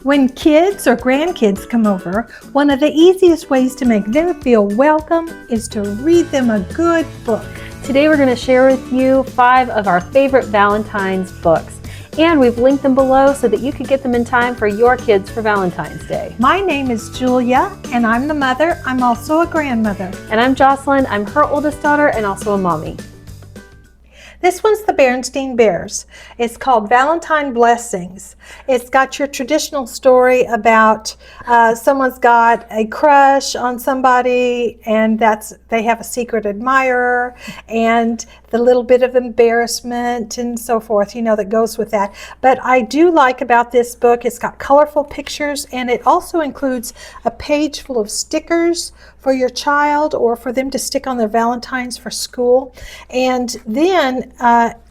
When kids or grandkids come over, one of the easiest ways to make them feel welcome is to read them a good book. Today we're going to share with you 5 of our favorite Valentine's books. And we've linked them below so that you could get them in time for your kids for Valentine's Day. My name is Julia, and I'm the mother. I'm also a grandmother. And I'm Jocelyn. I'm her oldest daughter and also a mommy. This one's the Berenstain Bears. It's called Valentine Blessings. It's got your traditional story about someone's got a crush on somebody, and they have a secret admirer, and the little bit of embarrassment and so forth, that goes with that. But I do like about this book, it's got colorful pictures, and it also includes a page full of stickers for your child or for them to stick on their Valentines for school. And then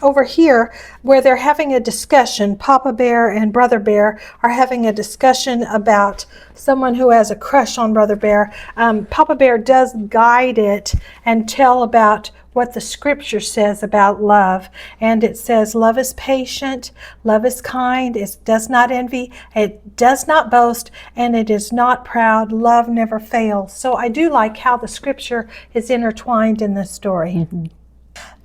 over here, where they're having a discussion, Papa Bear and Brother Bear are having a discussion about someone who has a crush on Brother Bear. Papa Bear does guide it and tell about what the scripture says about love. And it says, love is patient, love is kind, it does not envy, it does not boast, and it is not proud. Love never fails. So I do like how the scripture is intertwined in this story. Mm-hmm.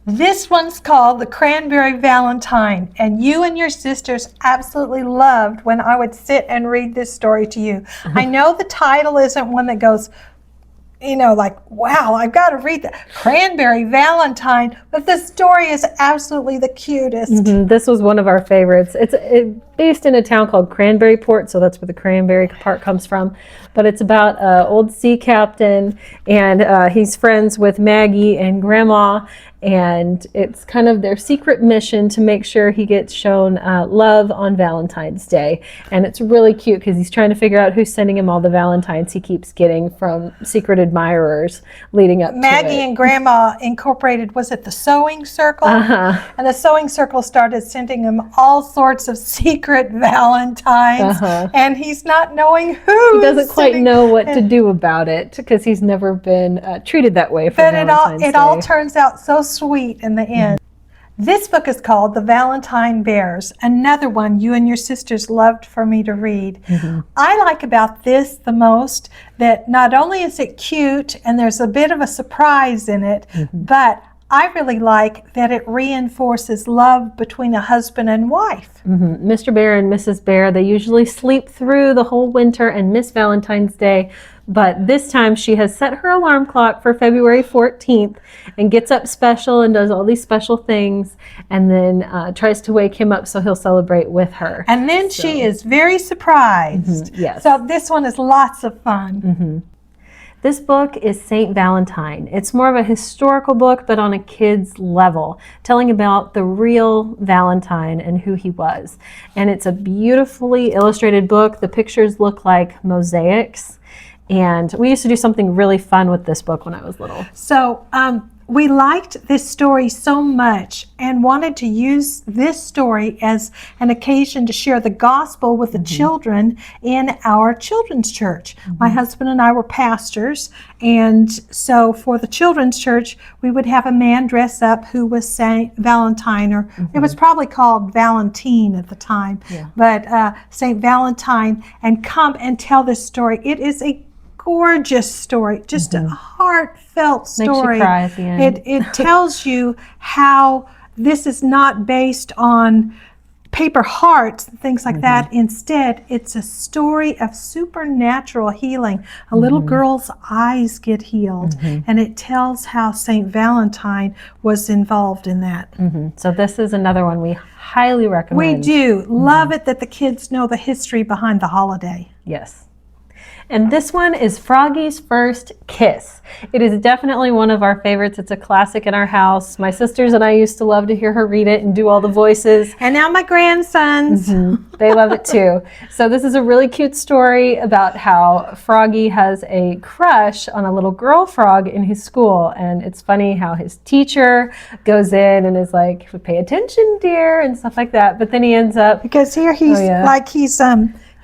This one's called The Cranberry Valentine, and you and your sisters absolutely loved when I would sit and read this story to you. I know the title isn't one that goes, like, wow, I've got to read the Cranberry Valentine, but the story is absolutely the cutest. Mm-hmm. This was one of our favorites. It's based in a town called Cranberryport, so that's where the cranberry part comes from. But it's about an old sea captain, and he's friends with Maggie and Grandma, and it's kind of their secret mission to make sure he gets shown love on Valentine's Day. And it's really cute because he's trying to figure out who's sending him all the Valentines he keeps getting from secret admirers leading up to it. Maggie and Grandma incorporated, was it the Sewing Circle? Uh-huh. And the Sewing Circle started sending him all sorts of secret Valentines. Uh-huh. And he's not knowing who. He doesn't quite know what to do about it because he's never been treated that way for Valentine's Day. But it all turns out so sweet in the end. Mm-hmm. This book is called The Valentine Bears, another one you and your sisters loved for me to read. Mm-hmm. I like about this the most that not only is it cute and there's a bit of a surprise in it, mm-hmm. but I really like that it reinforces love between a husband and wife. Mm-hmm. Mr. Bear and Mrs. Bear, they usually sleep through the whole winter and miss Valentine's Day. But this time she has set her alarm clock for February 14th and gets up special and does all these special things and then tries to wake him up so he'll celebrate with her. And then she is very surprised. Mm-hmm. Yes. So this one is lots of fun. Mm-hmm. This book is Saint Valentine. It's more of a historical book, but on a kid's level, telling about the real Valentine and who he was. And it's a beautifully illustrated book. The pictures look like mosaics. And we used to do something really fun with this book when I was little. So we liked this story so much and wanted to use this story as an occasion to share the gospel with the mm-hmm. children in our children's church. Mm-hmm. My husband and I were pastors, and so for the children's church, we would have a man dress up who was Saint Valentine, or mm-hmm. it was probably called Valentine at the time, yeah. But Saint Valentine, and come and tell this story. It is a gorgeous story, just mm-hmm. a heartfelt story. Makes you cry at the end. It tells you how this is not based on paper hearts and things like mm-hmm. that. Instead, it's a story of supernatural healing. A little mm-hmm. girl's eyes get healed, mm-hmm. and it tells how Saint Valentine was involved in that. Mm-hmm. So this is another one we highly recommend. We do. Mm-hmm. Love it that the kids know the history behind the holiday. Yes. And this one is Froggy's First Kiss. It is definitely one of our favorites. It's a classic in our house. My sisters and I used to love to hear her read it and do all the voices. And now my grandsons. Mm-hmm. They love it too. So this is a really cute story about how Froggy has a crush on a little girl frog in his school. And it's funny how his teacher goes in and is like, pay attention, dear, and stuff like that. But then he ends up... Because here he's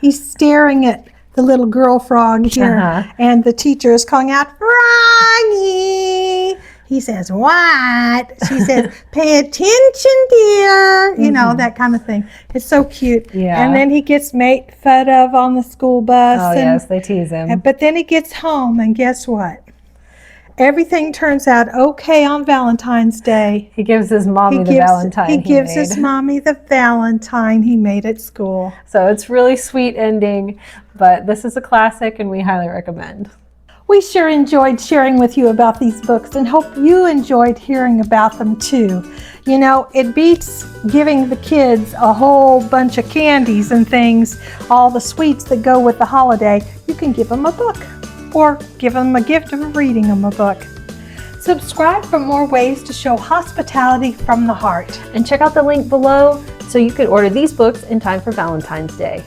he's staring at the little girl frog here, uh-huh. and the teacher is calling out, Froggy! He says, what? She says, pay attention, dear. You know, that kind of thing. It's so cute. Yeah. And then he gets made fun of on the school bus. Oh, yes, they tease him. But then he gets home, and guess what? Everything turns out okay on Valentine's Day. He gives his mommy the Valentine he gives his mommy the Valentine he made at school. So it's really sweet ending, but this is a classic and we highly recommend. We sure enjoyed sharing with you about these books and hope you enjoyed hearing about them too. You know, it beats giving the kids a whole bunch of candies and things, all the sweets that go with the holiday. You can give them a book or give them a gift of reading them a book. Subscribe for more ways to show hospitality from the heart. And check out the link below so you can order these books in time for Valentine's Day.